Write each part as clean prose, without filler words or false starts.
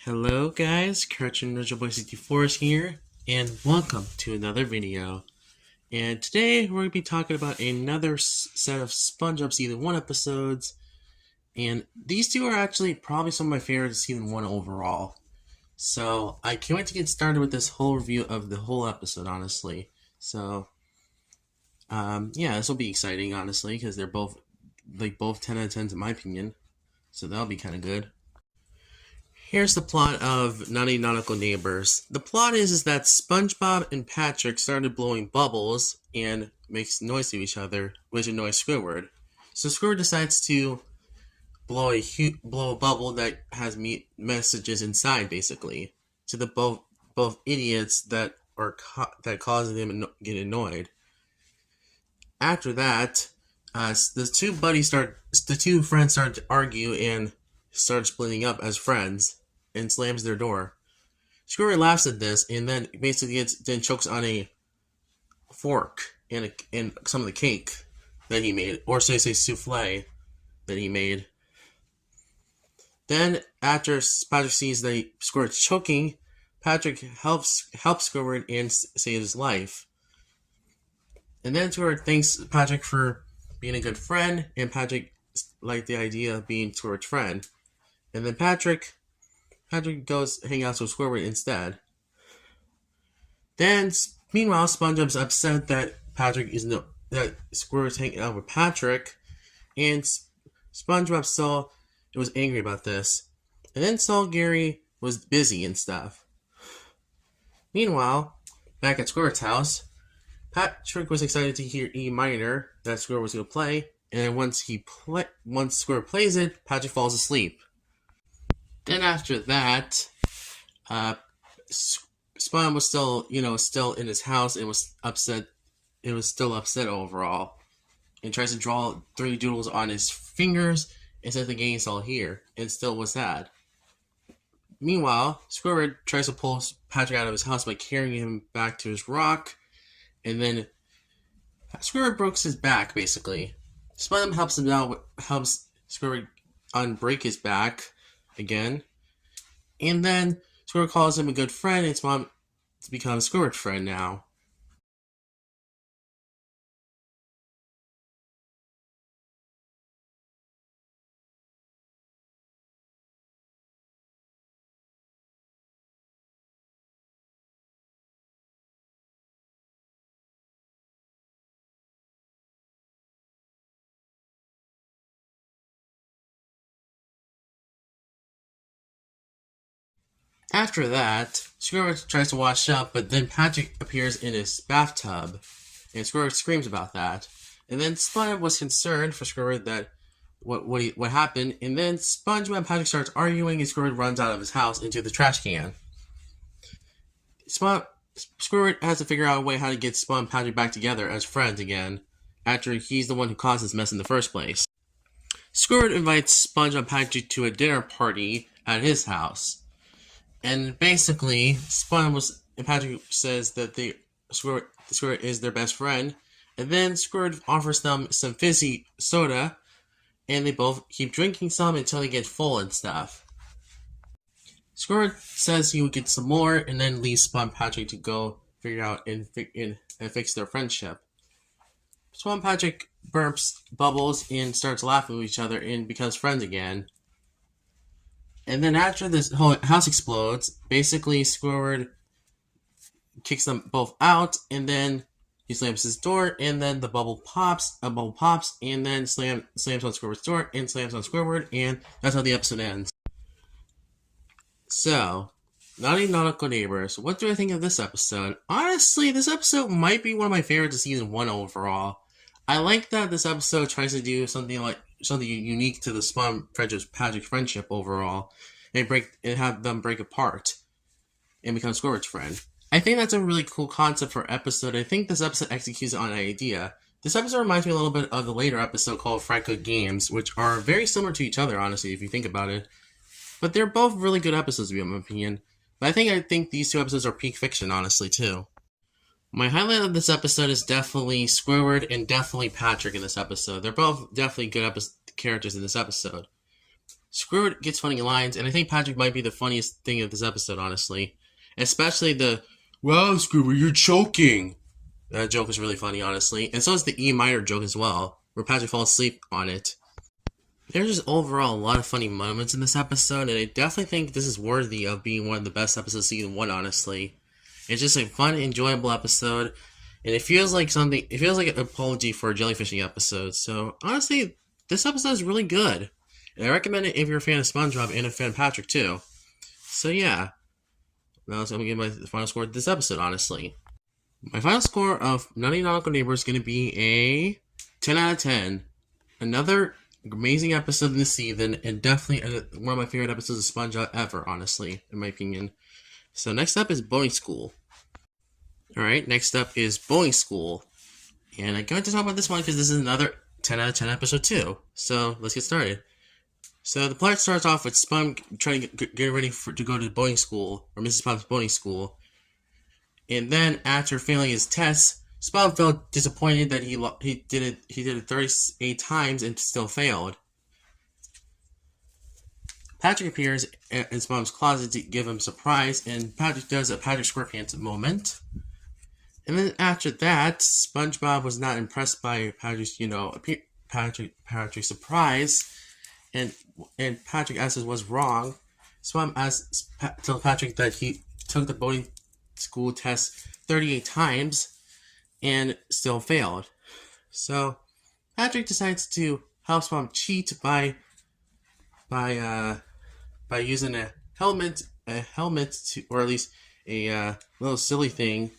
Hello guys, Cartoon Ninja Boy 64 is here, and welcome to another video. And today we're going to be talking about another set of SpongeBob Season 1 episodes, and these two are actually probably some of my favorite Season 1 overall. So I can't wait to get started with this whole review of the whole episode, honestly. So, yeah, this will be exciting, honestly, because they're both 10 out of 10s in my opinion, so that'll be kind of good. Here's the plot of Nautical Neighbors. The plot is that SpongeBob and Patrick started blowing bubbles and makes noise to each other, which annoys Squidward. So Squidward decides to blow a bubble that has messages inside, basically, to the both idiots that that cause them to get annoyed. After that, the two friends start to argue and start splitting up as friends and slams their door. Squidward laughs at this and then basically chokes on a fork and some of the cake that he made, or say souffle that he made. Then after Patrick sees that Squidward's choking, Patrick helps Squidward and saves his life. And then Squidward thanks Patrick for being a good friend, and Patrick liked the idea of being Squidward's friend. And then Patrick goes hang out with Squidward instead. Then, meanwhile, SpongeBob's upset that that Squidward's hanging out with Patrick, and SpongeBob was angry about this. And then saw Gary was busy and stuff. Meanwhile, back at Squidward's house, Patrick was excited to hear E minor that Squidward was going to play, and once Squidward plays it, Patrick falls asleep. Then after that, SpongeBob was still in his house and was upset. It was still upset overall, and tries to draw 3 doodles on his fingers and says the gang's all here, and still was sad. Meanwhile, Squidward tries to pull Patrick out of his house by carrying him back to his rock, and then Squidward breaks his back basically. SpongeBob helps Squidward unbreak his back again, and then Squidward calls him a good friend, and SpongeBob becomes Squidward's friend now. After that, Squidward tries to wash up, but then Patrick appears in his bathtub, and Squidward screams about that. And then SpongeBob was concerned for Squidward that what happened, and then SpongeBob and Patrick starts arguing, and Squidward runs out of his house into the trash can. Squidward has to figure out a way how to get SpongeBob and Patrick back together as friends again, after he's the one who caused this mess in the first place. Squidward invites SpongeBob and Patrick to a dinner party at his house. And basically, and Patrick says that Squidward is their best friend, and then Squidward offers them some fizzy soda, and they both keep drinking some until they get full and stuff. Squidward says he would get some more, and then leaves SpongeBob and Patrick to go figure out and fix their friendship. SpongeBob and Patrick burps bubbles and starts laughing with each other and becomes friends again. And then after this whole house explodes, basically Squidward kicks them both out, and then he slams his door, and then a bubble pops, and then slams on Squidward's door, and slams on Squidward, and that's how the episode ends. So, Nautical Neighbors, what do I think of this episode? Honestly, this episode might be one of my favorites of Season 1 overall. I like that this episode tries to do something unique to the Patrick friendship overall, and have them break apart and become Squidward's friend. I think that's a really cool concept for episode. I think this episode executes on an idea. This episode reminds me a little bit of the later episode called Franco Games, which are very similar to each other, honestly, if you think about it. But they're both really good episodes, in my opinion. But I think these 2 episodes are peak fiction, honestly, too. My highlight of this episode is definitely Squidward and definitely Patrick in this episode. They're both definitely good characters in this episode. Squidward gets funny lines, and I think Patrick might be the funniest thing of this episode, honestly. Especially the, "Wow, Squidward, you're choking." That joke is really funny, honestly. And so is the E minor joke as well, where Patrick falls asleep on it. There's just overall a lot of funny moments in this episode, and I definitely think this is worthy of being one of the best episodes of season 1, honestly. It's just a fun, enjoyable episode, and it feels like an apology for a jellyfishing episode. So, honestly, this episode is really good. And I recommend it if you're a fan of SpongeBob and a fan of Patrick, too. So, yeah. Now I'm going to give my final score to this episode, honestly. My final score of Nutty Nautical Neighbors is going to be a 10 out of 10. Another amazing episode in this season, and definitely one of my favorite episodes of SpongeBob ever, honestly, in my opinion. So next up is Boeing School. Alright, next up is Boeing School. And I'm going to talk about this one because this is another 10 out of 10 episode too. So let's get started. So the plot starts off with Spong trying to get ready to go to boarding school, or Mrs. Pop's boarding school. And then after failing his tests, Spong felt disappointed that he did it 38 times and still failed. Patrick appears in Spong's closet to give him a surprise, and Patrick does a Patrick SquarePants moment. And then after that, SpongeBob was not impressed by Patrick's, Patrick's surprise. And Patrick asks what's wrong. SpongeBob tells Patrick that he took the boating school test 38 times and still failed. So Patrick decides to help SpongeBob cheat by using a helmet to, or at least a little silly thing,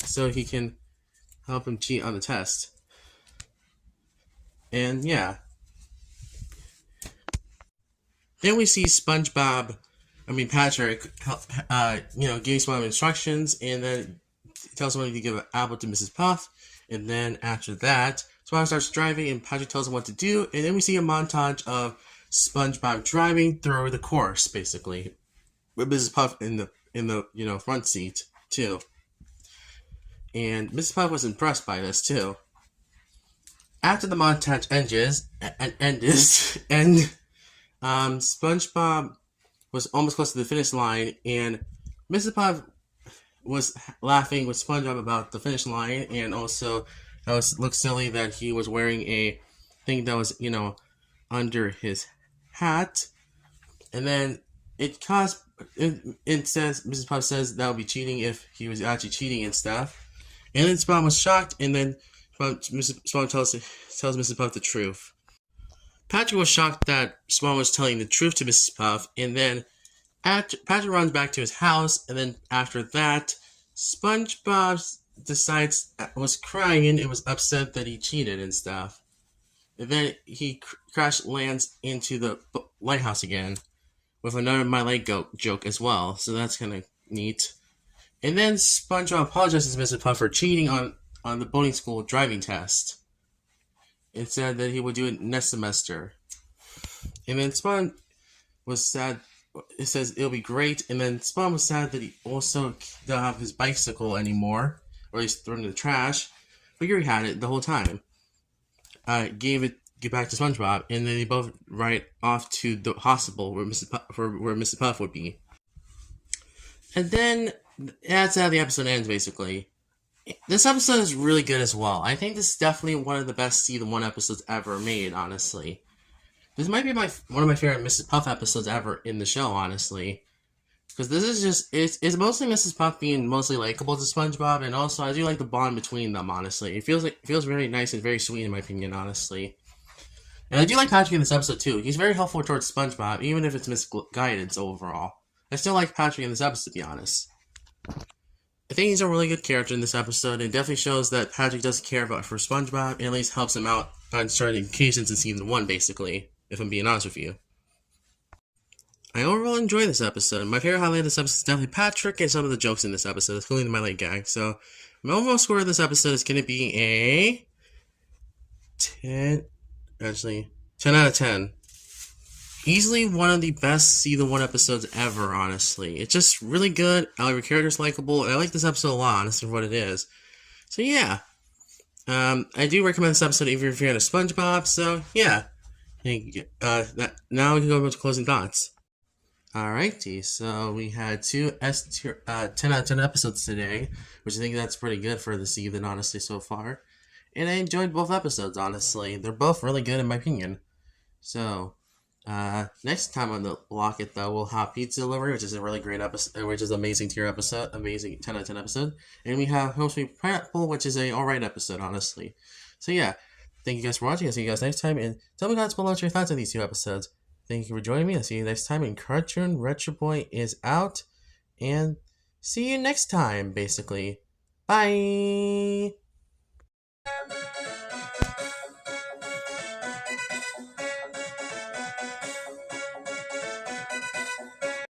so he can help him cheat on the test. And yeah. Then we see Patrick, giving SpongeBob instructions, and then tells him to give an apple to Mrs. Puff. And then after that, SpongeBob starts driving, and Patrick tells him what to do. And then we see a montage of SpongeBob driving through the course, basically, with Mrs. Puff in the front seat too. And Mrs. Puff was impressed by this too. After the montage ends, SpongeBob was almost close to the finish line, and Mrs. Puff was laughing with SpongeBob about the finish line, and also it looked silly that he was wearing a thing that was, under his hat. And then it says, Mrs. Puff says that would be cheating if he was actually cheating and stuff. And then SpongeBob was shocked, and then SpongeBob tells Mrs. Puff the truth. Patrick was shocked that SpongeBob was telling the truth to Mrs. Puff, and then Patrick runs back to his house, and then after that, SpongeBob was crying and was upset that he cheated and stuff. And then he lands into the lighthouse again with another My Leg joke as well, so that's kind of neat. And then SpongeBob apologizes to Mrs. Puff for cheating on the boating school driving test. It said that he would do it next semester. And then Spon was sad. It says it'll be great. And then Spon was sad that he also don't have his bicycle anymore, or he's thrown in the trash. But he had it the whole time. Get back to SpongeBob, and then they both ride off to the hospital where Mrs. Puff would be. And then that's how the episode ends, basically. This episode is really good as well. I think this is definitely one of the best season 1 episodes ever made, honestly. This might be one of my favorite Mrs. Puff episodes ever in the show, honestly. Because this is just, it's mostly Mrs. Puff being mostly likable to SpongeBob, and also I do like the bond between them, honestly. It feels very nice and very sweet in my opinion, honestly. And I do like Patrick in this episode too. He's very helpful towards SpongeBob, even if it's misguidance overall. I still like Patrick in this episode, to be honest. I think he's a really good character in this episode, and it definitely shows that Patrick does care for SpongeBob, and at least helps him out on certain occasions in season 1, basically, if I'm being honest with you. I overall enjoy this episode. My favorite highlight of this episode is definitely Patrick and some of the jokes in this episode, including my leg gag. So, my overall score of this episode is going to be a 10 out of 10. Easily one of the best season 1 episodes ever, honestly. It's just really good. Every character's likable, and I like this episode a lot, honestly, for what it is. So, yeah. I do recommend this episode if you're a fan of SpongeBob, so, yeah. Now we can go over to closing thoughts. Alrighty, so we had two 10 out of 10 episodes today, which I think that's pretty good for the season, honestly, so far. And I enjoyed both episodes, honestly. They're both really good, in my opinion. So, next time on the Locket, though, we'll have Pizza Delivery, which is a really great episode, which is an amazing tier episode, amazing 10 out of 10 episode. And we have Home Sweet Pineapple, which is a alright episode, honestly. So, yeah, thank you guys for watching. I'll see you guys next time. And tell me guys below what your thoughts on these two episodes. Thank you for joining me. I'll see you next time. And Cartoon Retro Boy is out. And see you next time, basically. Bye!